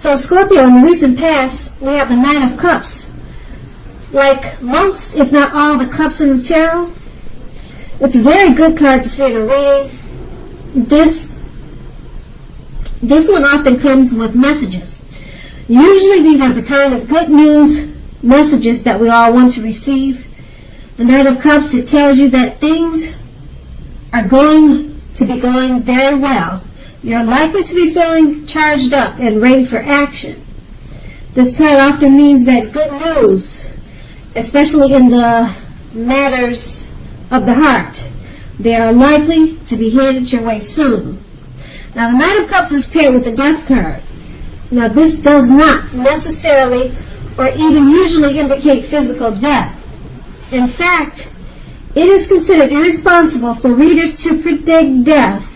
So Scorpio, in the recent past, we have the Knight of Cups. Like most, if not all, the cups in the tarot, it's a very good card to see in a reading. This one often comes with messages. Usually these are the kind of good news messages that we all want to receive. The Knight of Cups, it tells you that things are going to be going very well. You're likely to be feeling charged up and ready for action. This card often means that good news, especially in the matters of the heart, they are likely to be handed your way soon. Now, the Knight of Cups is paired with the Death card. Now, this does not necessarily or even usually indicate physical death. In fact, it is considered irresponsible for readers to predict death,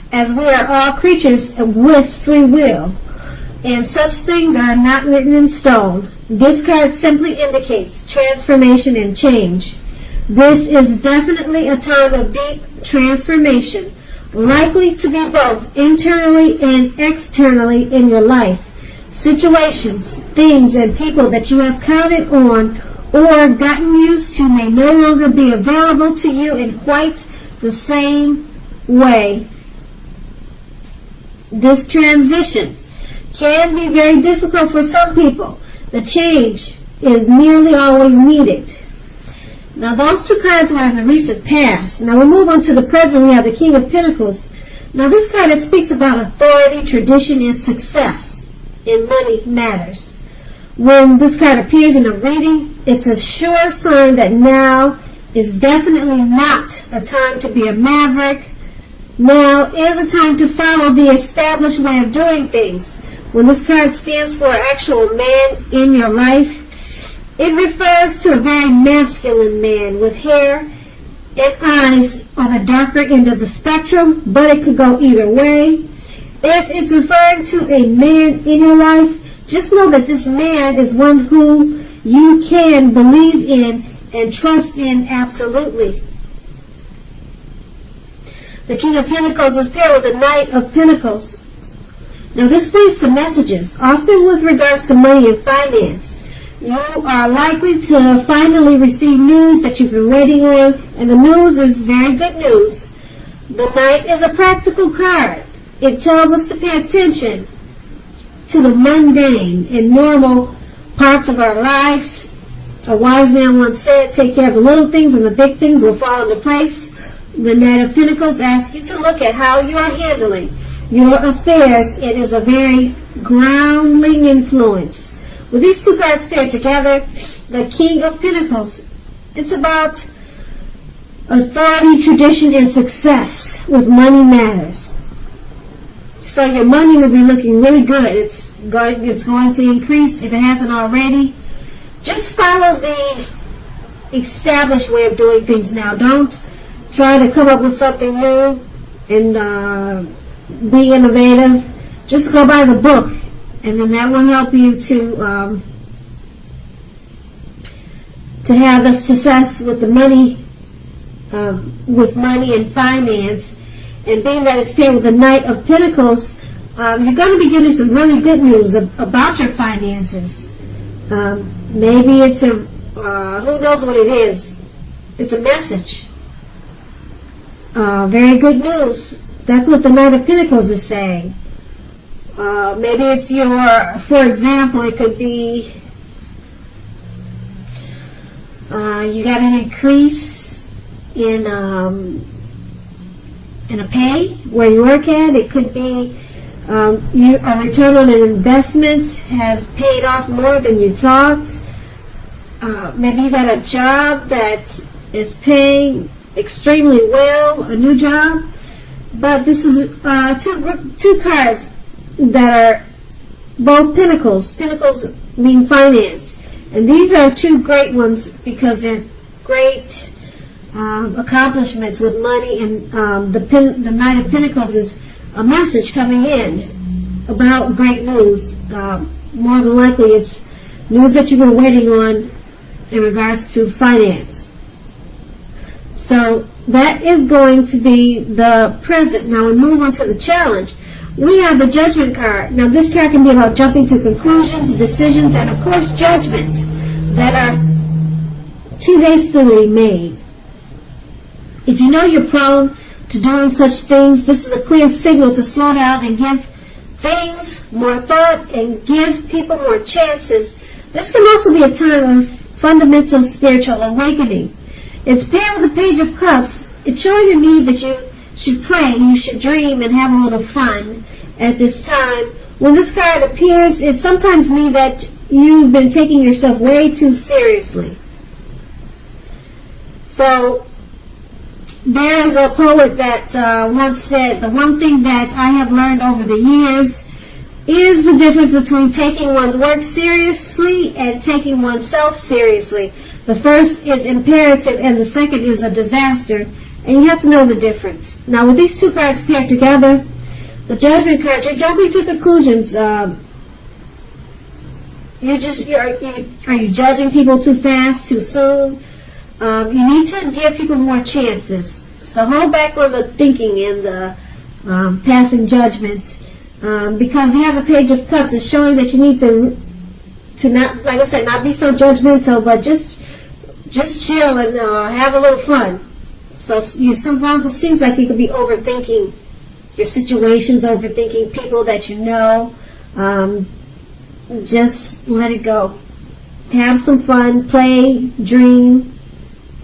as we are all creatures with free will, and such things are not written in stone. This card simply indicates transformation and change. This is definitely a time of deep transformation, likely to be both internally and externally in your life. Situations, things, and people that you have counted on or gotten used to may no longer be available to you in quite the same way. This transition can be very difficult for some people. The change is nearly always needed. Now, those two cards were in the recent past. Now, we move on to the present. We have the King of Pentacles. Now, this card, it speaks about authority, tradition, and success in money matters. When this card appears in a reading, it's a sure sign that now is definitely not a time to be a maverick. Now is a time to follow the established way of doing things. When this card stands for an actual man in your life, it refers to a very masculine man with hair and eyes on the darker end of the spectrum, but it could go either way. If it's referring to a man in your life, just know that this man is one who you can believe in and trust in absolutely. The King of Pentacles is paired with the Knight of Pentacles. Now, this brings some messages, often with regards to money and finance. You are likely to finally receive news that you've been waiting on, and the news is very good news. The Knight is a practical card. It tells us to pay attention to the mundane and normal parts of our lives. A wise man once said, take care of the little things and the big things will fall into place. The Knight of Pentacles asks you to look at how you are handling your affairs. It is a very grounding influence. With these two cards paired together, the King of Pentacles, it's about authority, tradition, and success with money matters. So your money will be looking really good. It's going to increase if it hasn't already. Just follow the established way of doing things now. Don't try to come up with something new and be innovative. Just go by the book, and then that will help you to have the success with the money, with money and finance. And being that it's paired with the Knight of Pentacles, you're going to be getting some really good news about your finances. Maybe it's a, who knows what it is. It's a message. Very good news. That's what the Knight of Pentacles is saying. Maybe it's for example, it could be you got an increase in a pay where you work at. It could be a return on an investment has paid off more than you thought. Maybe you got a job that is paying extremely well, a new job. But this is two cards that are both pentacles. Pentacles mean finance. And these are two great ones because they're great accomplishments with money. And the Knight of Pentacles is a message coming in about great news. More than likely it's news that you've been waiting on in regards to finance. So that is going to be the present. Now we move on to the challenge. we have the Judgment card. Now, this card can be about jumping to conclusions, decisions, and of course, judgments that are too hastily made. If you know you're prone to doing such things, this is a clear signal to slow down and give things more thought and give people more chances. This can also be a time of fundamental spiritual awakening. It's paired with the Page of Cups. It's showing a need that you should play, you should dream and have a little fun at this time. When this card appears, it sometimes means that you've been taking yourself way too seriously. So, there is a poet that once said, the one thing that I have learned over the years is the difference between taking one's work seriously and taking oneself seriously. The first is imperative and the second is a disaster, and you have to know the difference. Now, with these two cards paired together, the Judgment card, you're jumping to conclusions. Are you judging people too fast, too soon? You need to give people more chances. So hold back on the thinking and the passing judgments. Because you have the Page of Cups, it's showing that you need to not, like I said, not be so judgmental, but just chill and have a little fun. So sometimes it seems like you could be overthinking your situations, overthinking people that you know. Just let it go. Have some fun, play, dream.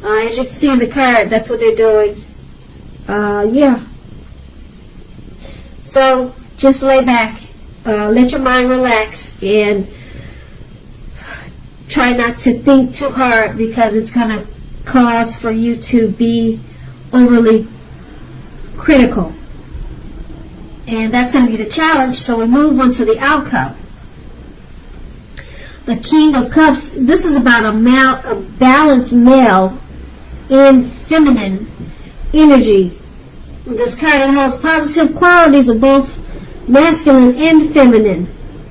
As you can see in the card, that's what they're doing. Yeah. So just lay back, let your mind relax, and try not to think too hard because it's going to cause for you to be overly critical. And that's going to be the challenge, so we move on to the outcome. The King of Cups, this is about a balanced male and feminine energy. This card holds positive qualities of both masculine and feminine.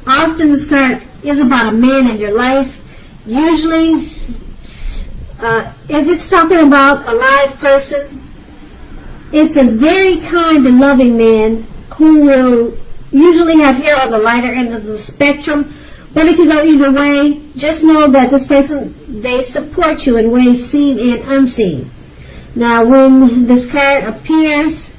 Often this card is about a man in your life. Usually, if it's talking about a live person, it's a very kind and loving man who will usually have hair on the lighter end of the spectrum, but it can go either way. Just know that this person, they support you in ways seen and unseen. Now, when this card appears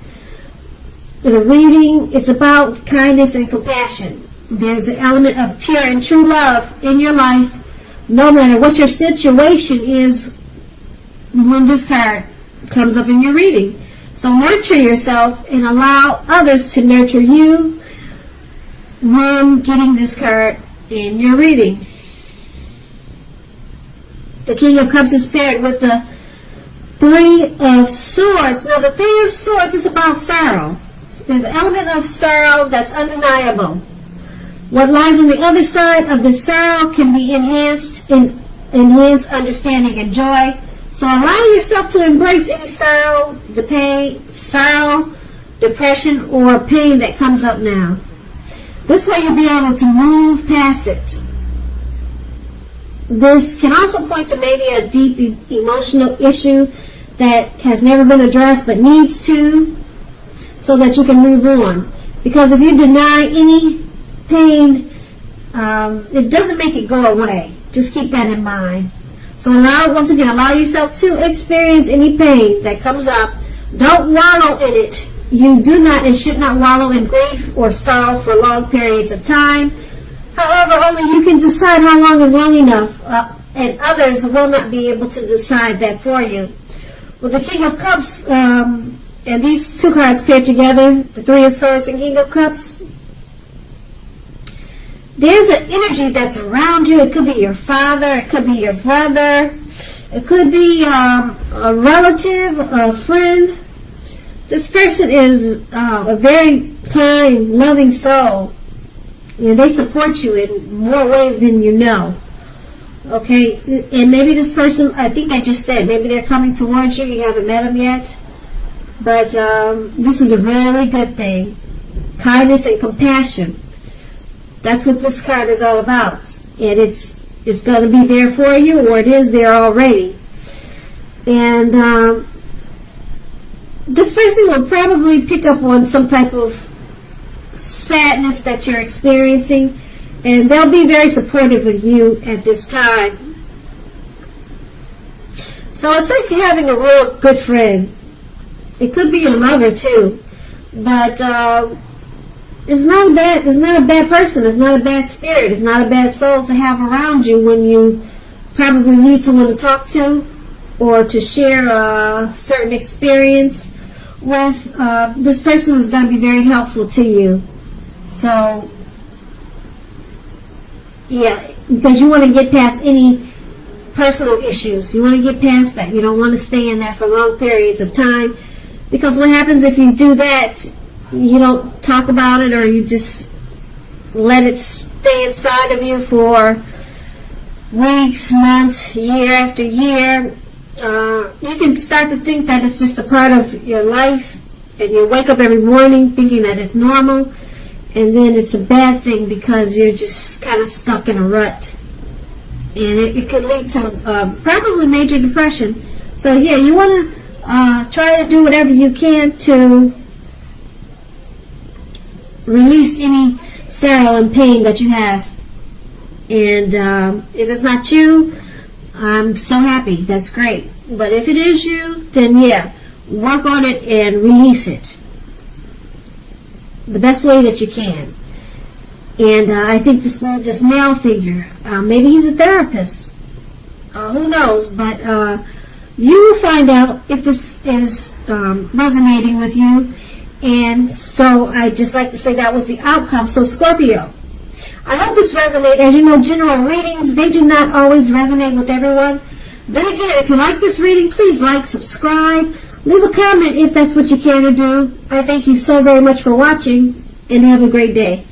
in a reading, it's about kindness and compassion. There's an element of pure and true love in your life, no matter what your situation is when this card comes up in your reading. So nurture yourself and allow others to nurture you when getting this card in your reading. The King of Cups is paired with the Three of Swords. Now, the Three of Swords is about sorrow. There's an element of sorrow that's undeniable. What lies on the other side of the sorrow can be enhanced understanding and joy. So allow yourself to embrace any sorrow, depression, or pain that comes up now. This way you'll be able to move past it. This can also point to maybe a deep emotional issue that has never been addressed but needs to, so that you can move on. Because if you deny any pain, it doesn't make it go away. Just keep that in mind. So once again, allow yourself to experience any pain that comes up. Don't wallow in it. You do not and should not wallow in grief or sorrow for long periods of time. However, only you can decide how long is long enough, and others will not be able to decide that for you. With the King of Cups, and these two cards paired together, the Three of Swords and King of Cups, there's an energy that's around you. It could be your father, it could be your brother, it could be a relative, a friend. This person is a very kind, loving soul. And they support you in more ways than you know. Okay? And maybe this person, I think I just said, maybe they're coming towards you. You haven't met them yet. But this is a really good thing. Kindness and compassion. That's what this card is all about. And it's going to be there for you, or it is there already. And this person will probably pick up on some type of sadness that you're experiencing, and they'll be very supportive of you at this time. So it's like having a real good friend. It could be your lover too, but it's not a bad person. It's not a bad spirit. It's not a bad soul to have around you when you probably need someone to talk to or to share a certain experience with. This person is going to be very helpful to you. So, yeah, because you want to get past any personal issues. You want to get past that. You don't want to stay in that for long periods of time, because what happens if you do that, you don't talk about it, or you just let it stay inside of you for weeks, months, year after year. You can start to think that it's just a part of your life, and you wake up every morning thinking that it's normal, and then it's a bad thing because you're just kind of stuck in a rut. And it could lead to probably major depression. So yeah, you want to try to do whatever you can to release any sorrow and pain that you have. And if it's not you, I'm so happy. That's great. But if it is you, then yeah, work on it and release it the best way that you can. And I think this male figure, maybe he's a therapist. Who knows? But you will find out if this is resonating with you. And so I'd just like to say that was the outcome. So Scorpio, I hope this resonates. As you know, general readings, they do not always resonate with everyone. Then again, if you like this reading, please like, subscribe, leave a comment if that's what you care to do. I thank you so very much for watching, and have a great day.